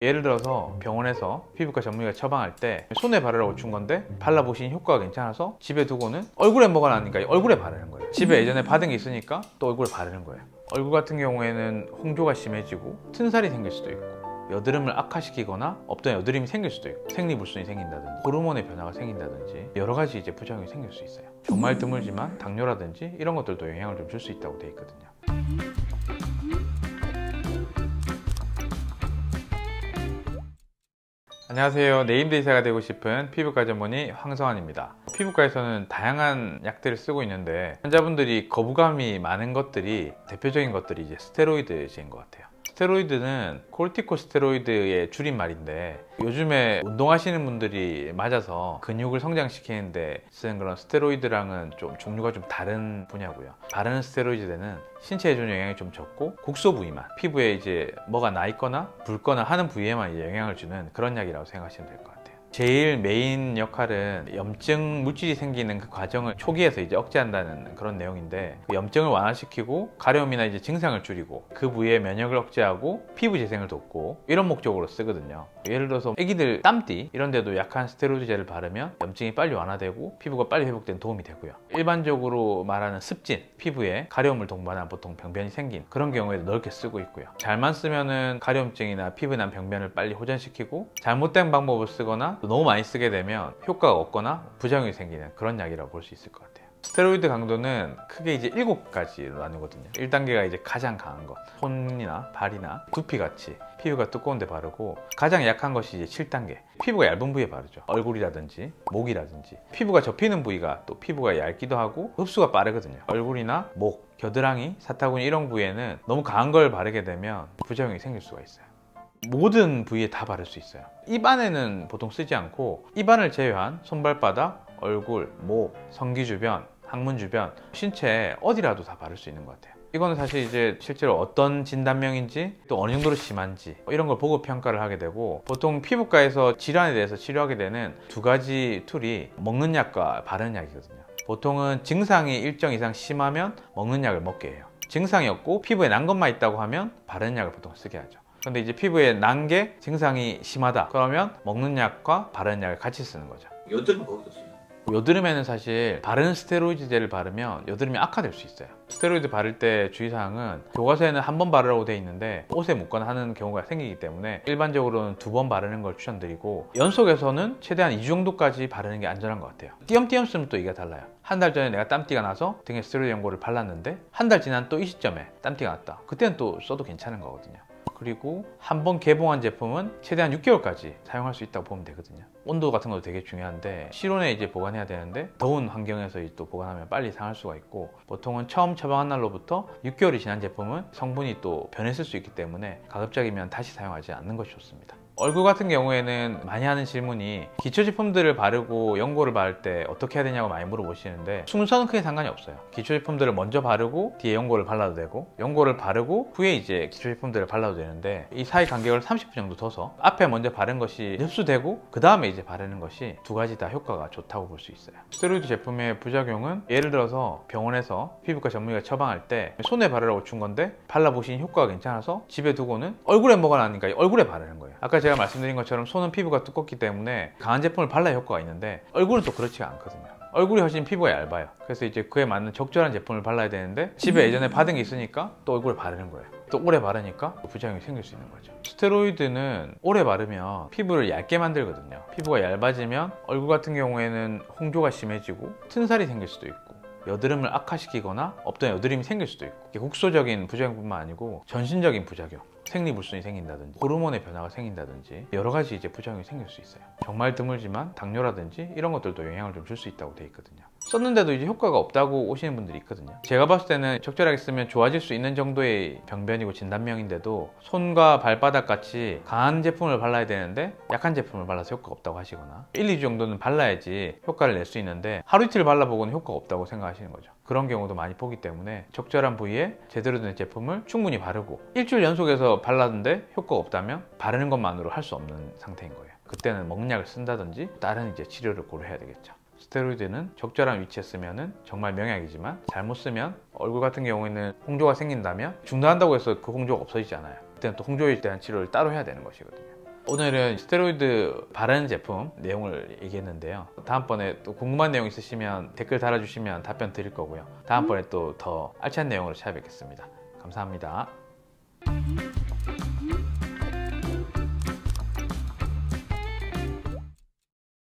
예를 들어서 병원에서 피부과 전문의가 처방할 때 손에 바르라고 준 건데 발라보시니 효과가 괜찮아서 집에 두고는 얼굴에 뭐가 나니까 얼굴에 바르는 거예요. 집에 예전에 받은 게 있으니까 또 얼굴에 바르는 거예요. 얼굴 같은 경우에는 홍조가 심해지고 튼살이 생길 수도 있고 여드름을 악화시키거나 없던 여드름이 생길 수도 있고 생리불순이 생긴다든지 호르몬의 변화가 생긴다든지 여러 가지 부작용이 생길 수 있어요. 정말 드물지만 당뇨라든지 이런 것들도 영향을 좀 줄 수 있다고 되어 있거든요. 안녕하세요. 네임드의사가 되고 싶은 피부과 전문의 황성환입니다. 피부과에서는 다양한 약들을 쓰고 있는데 환자분들이 거부감이 많은 것들이 대표적인 것들이 스테로이드인 것 같아요. 스테로이드는 코르티코스테로이드의 줄임말인데 요즘에 운동하시는 분들이 맞아서 근육을 성장시키는데 쓰는 그런 스테로이드랑은 좀 종류가 좀 다른 분야고요. 바르는 스테로이드는 신체에 주는 영향이 좀 적고 국소 부위만, 피부에 뭐가 나 있거나 붉거나 하는 부위에만 영향을 주는 그런 약이라고 생각하시면 될 것 같아요. 제일 메인 역할은 염증 물질이 생기는 그 과정을 초기에서 억제한다는 그런 내용인데, 그 염증을 완화시키고 가려움이나 증상을 줄이고 그 부위의 면역을 억제하고 피부 재생을 돕고 이런 목적으로 쓰거든요. 예를 들어서 애기들 땀띠 이런 데도 약한 스테로이드제를 바르면 염증이 빨리 완화되고 피부가 빨리 회복되는 도움이 되고요. 일반적으로 말하는 습진, 피부에 가려움을 동반한 보통 병변이 생긴 그런 경우에도 넓게 쓰고 있고요. 잘만 쓰면은 가려움증이나 피부에 난 병변을 빨리 호전시키고, 잘못된 방법을 쓰거나 너무 많이 쓰게 되면 효과가 없거나 부작용이 생기는 그런 약이라고 볼 수 있을 것 같아요. 스테로이드 강도는 크게 7가지로 나누거든요. 1단계가 가장 강한 것, 손이나 발이나 두피같이 피부가 두꺼운 데 바르고, 가장 약한 것이 7단계, 피부가 얇은 부위에 바르죠. 얼굴이라든지 목이라든지 피부가 접히는 부위가 또 피부가 얇기도 하고 흡수가 빠르거든요. 얼굴이나 목, 겨드랑이, 사타구니 이런 부위에는 너무 강한 걸 바르게 되면 부작용이 생길 수가 있어요. 모든 부위에 다 바를 수 있어요. 입안에는 보통 쓰지 않고 입안을 제외한 손발바닥, 얼굴, 목, 성기 주변, 항문 주변, 신체 어디라도 다 바를 수 있는 것 같아요. 이거는 사실 실제로 어떤 진단명인지 또 어느 정도로 심한지 이런 걸 보고 평가를 하게 되고, 보통 피부과에서 질환에 대해서 치료하게 되는 2가지 툴이 먹는 약과 바르는 약이거든요. 보통은 증상이 일정 이상 심하면 먹는 약을 먹게 해요. 증상이 없고 피부에 난 것만 있다고 하면 바르는 약을 보통 쓰게 하죠. 근데 피부에 난 게 증상이 심하다 그러면 먹는 약과 바르는 약을 같이 쓰는 거죠. 여드름 거기서 써요? 여드름에는 사실 바른 스테로이드제를 바르면 여드름이 악화될 수 있어요. 스테로이드 바를 때 주의사항은 교과서에는 1번 바르라고 되어 있는데 옷에 묻거나 하는 경우가 생기기 때문에 일반적으로는 2번 바르는 걸 추천드리고, 연속해서는 최대한 2주 정도까지 바르는 게 안전한 것 같아요. 띄엄띄엄 쓰면 또 이게 달라요. 한 달 전에 내가 땀띠가 나서 등에 스테로이드 연고를 발랐는데 한 달 지난 또 이 시점에 땀띠가 났다, 그때는 또 써도 괜찮은 거거든요. 그리고 한번 개봉한 제품은 최대한 6개월까지 사용할 수 있다고 보면 되거든요. 온도 같은 것도 되게 중요한데 실온에 보관해야 되는데 더운 환경에서 또 보관하면 빨리 상할 수가 있고, 보통은 처음 처방한 날로부터 6개월이 지난 제품은 성분이 또 변했을 수 있기 때문에 가급적이면 다시 사용하지 않는 것이 좋습니다. 얼굴 같은 경우에는 많이 하는 질문이 기초 제품들을 바르고 연고를 바를 때 어떻게 해야 되냐고 많이 물어보시는데, 순서는 크게 상관이 없어요. 기초 제품들을 먼저 바르고 뒤에 연고를 발라도 되고, 연고를 바르고 후에 기초 제품들을 발라도 되는데, 이 사이 간격을 30분 정도 둬서 앞에 먼저 바른 것이 흡수되고 그 다음에 바르는 것이 2가지 다 효과가 좋다고 볼 수 있어요. 스테로이드 제품의 부작용은 예를 들어서 병원에서 피부과 전문의가 처방할 때 손에 바르라고 준 건데 발라보시니 효과가 괜찮아서 집에 두고는 얼굴에 뭐가 나니까 얼굴에 바르는 거예요. 아까 제가 말씀드린 것처럼 손은 피부가 두껍기 때문에 강한 제품을 발라야 효과가 있는데 얼굴은 또 그렇지가 않거든요. 얼굴이 훨씬 피부가 얇아요. 그래서 그에 맞는 적절한 제품을 발라야 되는데 집에 예전에 받은 게 있으니까 또 얼굴에 바르는 거예요. 또 오래 바르니까 부작용이 생길 수 있는 거죠. 스테로이드는 오래 바르면 피부를 얇게 만들거든요. 피부가 얇아지면 얼굴 같은 경우에는 홍조가 심해지고 튼살이 생길 수도 있고 여드름을 악화시키거나 없던 여드름이 생길 수도 있고, 국소적인 부작용뿐만 아니고 전신적인 부작용, 생리불순이 생긴다든지 호르몬의 변화가 생긴다든지 여러 가지 부작용이 생길 수 있어요. 정말 드물지만 당뇨라든지 이런 것들도 영향을 좀 줄 수 있다고 되어 있거든요. 썼는데도 효과가 없다고 오시는 분들이 있거든요. 제가 봤을 때는 적절하게 쓰면 좋아질 수 있는 정도의 병변이고 진단명인데도 손과 발바닥 같이 강한 제품을 발라야 되는데 약한 제품을 발라서 효과가 없다고 하시거나 1-2주 정도는 발라야지 효과를 낼 수 있는데 하루 이틀 발라보고는 효과가 없다고 생각하시는 거죠. 그런 경우도 많이 보기 때문에 적절한 부위에 제대로 된 제품을 충분히 바르고, 일주일 연속해서 발랐는데 효과가 없다면 바르는 것만으로 할 수 없는 상태인 거예요. 그때는 먹는 약을 쓴다든지 다른 치료를 고려해야 되겠죠. 스테로이드는 적절한 위치에 쓰면 정말 명약이지만 잘못 쓰면 얼굴 같은 경우에는 홍조가 생긴다면 중단한다고 해서 그 홍조가 없어지지 않아요. 그때는 또 홍조에 대한 치료를 따로 해야 되는 것이거든요. 오늘은 스테로이드 바르는 제품 내용을 얘기했는데요. 다음번에 또 궁금한 내용 있으시면 댓글 달아주시면 답변 드릴 거고요. 다음번에 또 더 알찬 내용으로 찾아뵙겠습니다. 감사합니다.